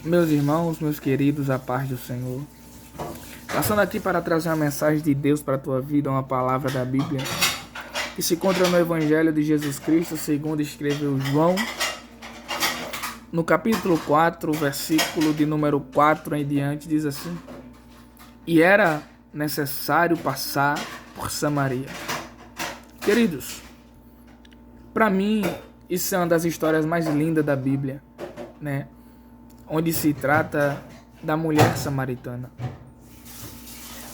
Meus irmãos, meus queridos, a paz do Senhor. Passando aqui para trazer uma mensagem de Deus para a tua vida, uma palavra da Bíblia, que se encontra no Evangelho de Jesus Cristo, segundo escreveu João, no capítulo 4, versículo de número 4 em diante, diz assim: E era necessário passar por Samaria. Queridos, para mim, isso é uma das histórias mais lindas da Bíblia, né? Onde se trata da mulher samaritana.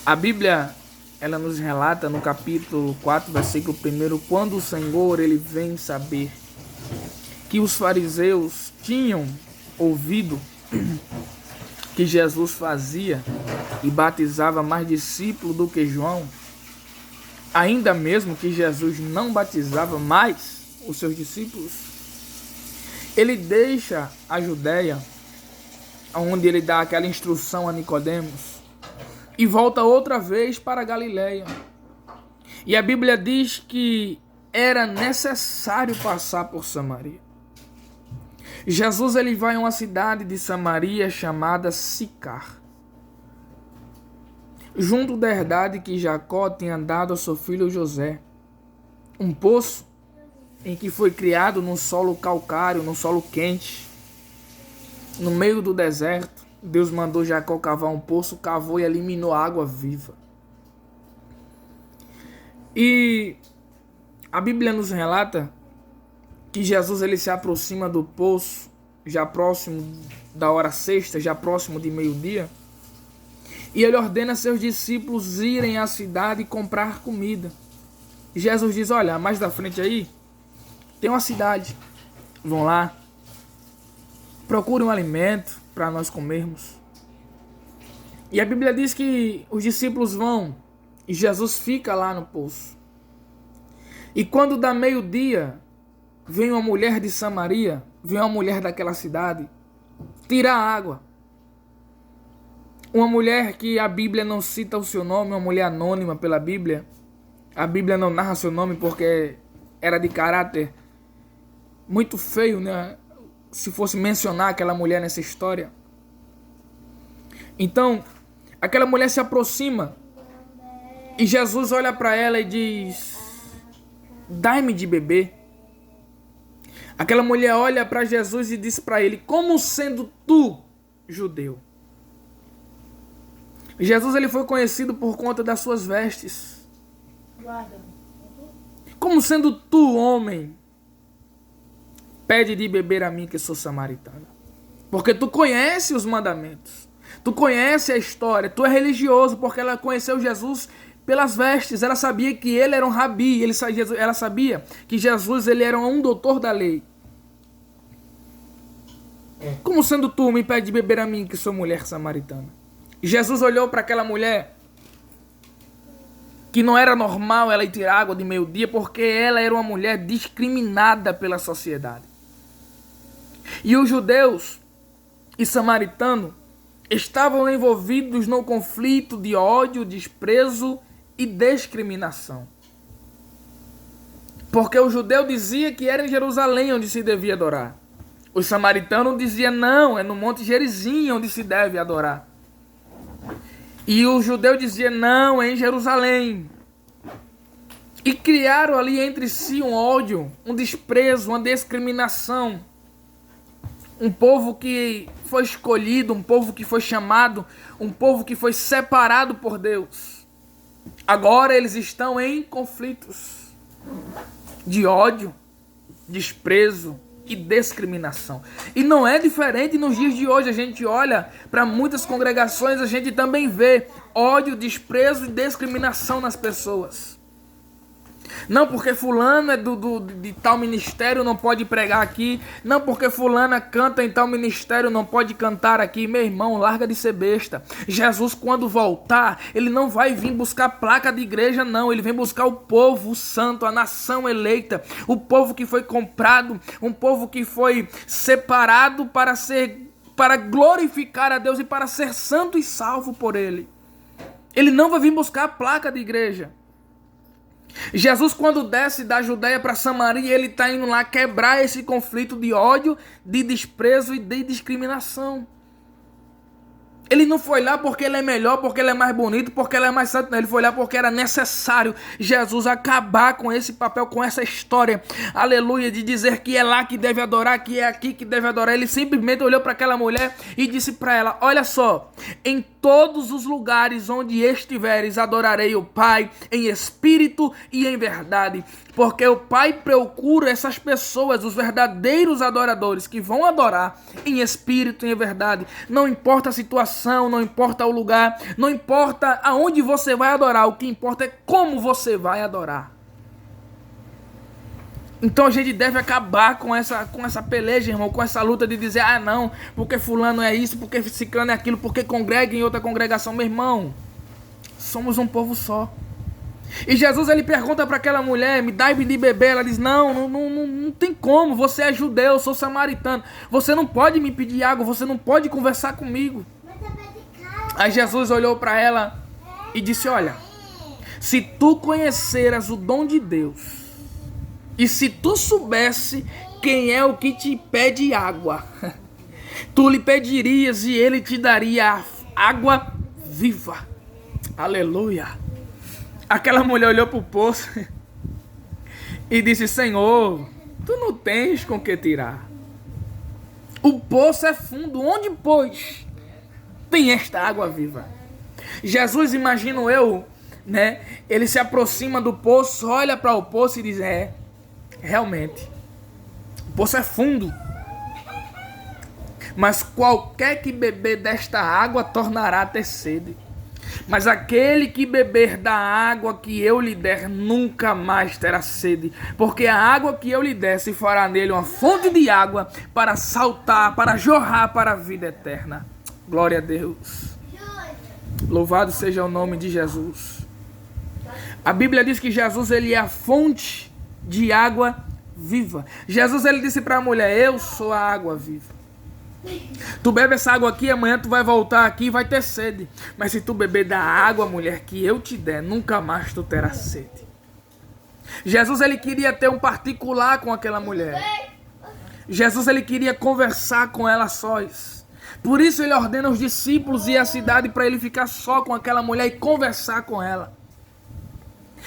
A Bíblia, ela nos relata no capítulo 4, versículo 1, quando o Senhor ele vem saber que os fariseus tinham ouvido que Jesus fazia e batizava mais discípulos do que João, ainda mesmo que Jesus não batizava mais os seus discípulos, ele deixa a Judeia, onde ele dá aquela instrução a Nicodemos, e volta outra vez para a Galileia. E a Bíblia diz que era necessário passar por Samaria. Jesus ele vai a uma cidade de Samaria chamada Sicar, junto da herdade que Jacó tinha dado ao seu filho José, um poço em que foi criado num solo calcário, num solo quente, no meio do deserto. Deus mandou Jacó cavar um poço, cavou e eliminou a água viva. E a Bíblia nos relata que Jesus ele se aproxima do poço, já próximo da hora sexta, já próximo de meio-dia, e ele ordena seus discípulos irem à cidade e comprar comida. E Jesus diz: olha, mais da frente aí tem uma cidade, vão lá, procurem um alimento para nós comermos. E a Bíblia diz que os discípulos vão e Jesus fica lá no poço. E quando dá meio-dia, vem uma mulher de Samaria, vem uma mulher daquela cidade, tirar a água. Uma mulher que a Bíblia não cita o seu nome, uma mulher anônima pela Bíblia. A Bíblia não narra seu nome porque era de caráter muito feio, né? Se fosse mencionar aquela mulher nessa história. Então, aquela mulher se aproxima e Jesus olha para ela e diz: dai-me de beber. Aquela mulher olha para Jesus e diz para ele: como sendo tu judeu? Jesus ele foi conhecido por conta das suas vestes. Como sendo tu, homem, pede de beber a mim que sou samaritana? Porque tu conhece os mandamentos, tu conhece a história, tu é religioso, porque ela conheceu Jesus pelas vestes. Ela sabia que ele era um rabi, ela sabia que Jesus ele era um doutor da lei. Como sendo tu, me pede de beber a mim que sou mulher samaritana? Jesus olhou para aquela mulher, que não era normal ela ir tirar água de meio-dia, porque ela era uma mulher discriminada pela sociedade. E os judeus e samaritanos estavam envolvidos no conflito de ódio, desprezo e discriminação. Porque o judeu dizia que era em Jerusalém onde se devia adorar. Os samaritanos diziam: não, é no Monte Gerizim onde se deve adorar. E o judeu dizia: não, é em Jerusalém. E criaram ali entre si um ódio, um desprezo, uma discriminação. Um povo que foi escolhido, um povo que foi chamado, um povo que foi separado por Deus. Agora eles estão em conflitos de ódio, desprezo e discriminação. E não é diferente nos dias de hoje. A gente olha para muitas congregações, a gente também vê ódio, desprezo e discriminação nas pessoas. Não porque fulano é de tal ministério não pode pregar aqui. Não porque fulana canta em tal ministério não pode cantar aqui. Meu irmão, larga de ser besta. Jesus, quando voltar, ele não vai vir buscar placa de igreja, não. Ele vem buscar o povo santo, a nação eleita, o povo que foi comprado, um povo que foi separado para glorificar a Deus e para ser santo e salvo por ele. Ele não vai vir buscar a placa de igreja. Jesus, quando desce da Judeia para Samaria, ele está indo lá quebrar esse conflito de ódio, de desprezo e de discriminação. Ele não foi lá porque ele é melhor, porque ele é mais bonito, porque ele é mais santo. Não, ele foi lá porque era necessário Jesus acabar com esse papel, com essa história, aleluia, de dizer que é lá que deve adorar, que é aqui que deve adorar. Ele simplesmente olhou para aquela mulher e disse para ela: olha só, em todos os lugares onde estiveres, adorarei o Pai em espírito e em verdade. Porque o Pai procura essas pessoas, os verdadeiros adoradores, que vão adorar em espírito e em verdade. Não importa a situação, não importa o lugar, não importa aonde você vai adorar, o que importa é como você vai adorar. Então a gente deve acabar com essa peleja, irmão, com essa luta de dizer: ah não, porque fulano é isso, porque ciclano é aquilo, porque congrega em outra congregação. Meu irmão, somos um povo só. E Jesus, ele pergunta para aquela mulher: me dá de beber. Ela diz: não tem como, você é judeu, eu sou samaritano, você não pode me pedir água, você não pode conversar comigo. Aí Jesus olhou para ela e disse: olha, se tu conheceras o dom de Deus, e se tu soubesse quem é o que te pede água, tu lhe pedirias e ele te daria água viva. Aleluia. Aquela mulher olhou para o poço e disse: Senhor, tu não tens com que tirar. O poço é fundo, onde, pois, tem esta água viva? Jesus, imagino eu, né? Ele se aproxima do poço, olha para o poço e diz: realmente, o poço é fundo, mas qualquer que beber desta água tornará a ter sede. Mas aquele que beber da água que eu lhe der nunca mais terá sede, porque a água que eu lhe der se fará nele uma fonte de água para saltar, para jorrar para a vida eterna. Glória a Deus. Louvado seja o nome de Jesus. A Bíblia diz que Jesus, ele é a fonte de água viva. Jesus, ele disse para a mulher: eu sou a água viva. Tu bebe essa água aqui, amanhã tu vai voltar aqui e vai ter sede. Mas se tu beber da água, mulher, que eu te der, nunca mais tu terás sede. Jesus, ele queria ter um particular com aquela mulher. Jesus, ele queria conversar com ela sós. Por isso ele ordena os discípulos ir à cidade para ele ficar só com aquela mulher e conversar com ela.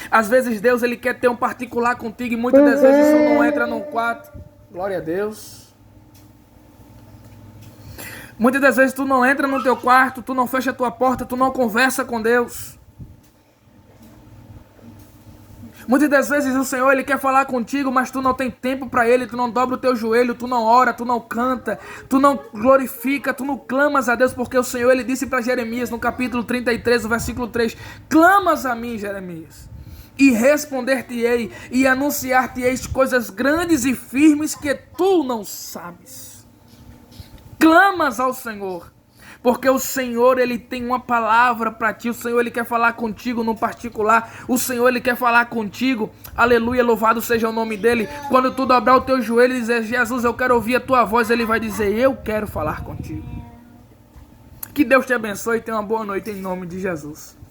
Às vezes Deus, ele quer ter um particular contigo e muitas das vezes tu não entra num quarto. Glória a Deus. Muitas das vezes tu não entra no teu quarto, tu não fecha a tua porta, tu não conversa com Deus. Muitas das vezes o Senhor, ele quer falar contigo, mas tu não tem tempo para ele, tu não dobra o teu joelho, tu não ora, tu não canta, tu não glorifica, tu não clamas a Deus, porque o Senhor, ele disse para Jeremias no capítulo 33, no versículo 3, clamas a mim, Jeremias, e responder-te-ei e anunciar-te-eis coisas grandes e firmes que tu não sabes. Clamas ao Senhor, porque o Senhor, ele tem uma palavra para ti. O Senhor, ele quer falar contigo no particular. O Senhor, ele quer falar contigo. Aleluia, louvado seja o nome dele. Quando tu dobrar o teu joelho e dizer: Jesus, eu quero ouvir a tua voz, ele vai dizer: eu quero falar contigo. Que Deus te abençoe e tenha uma boa noite em nome de Jesus.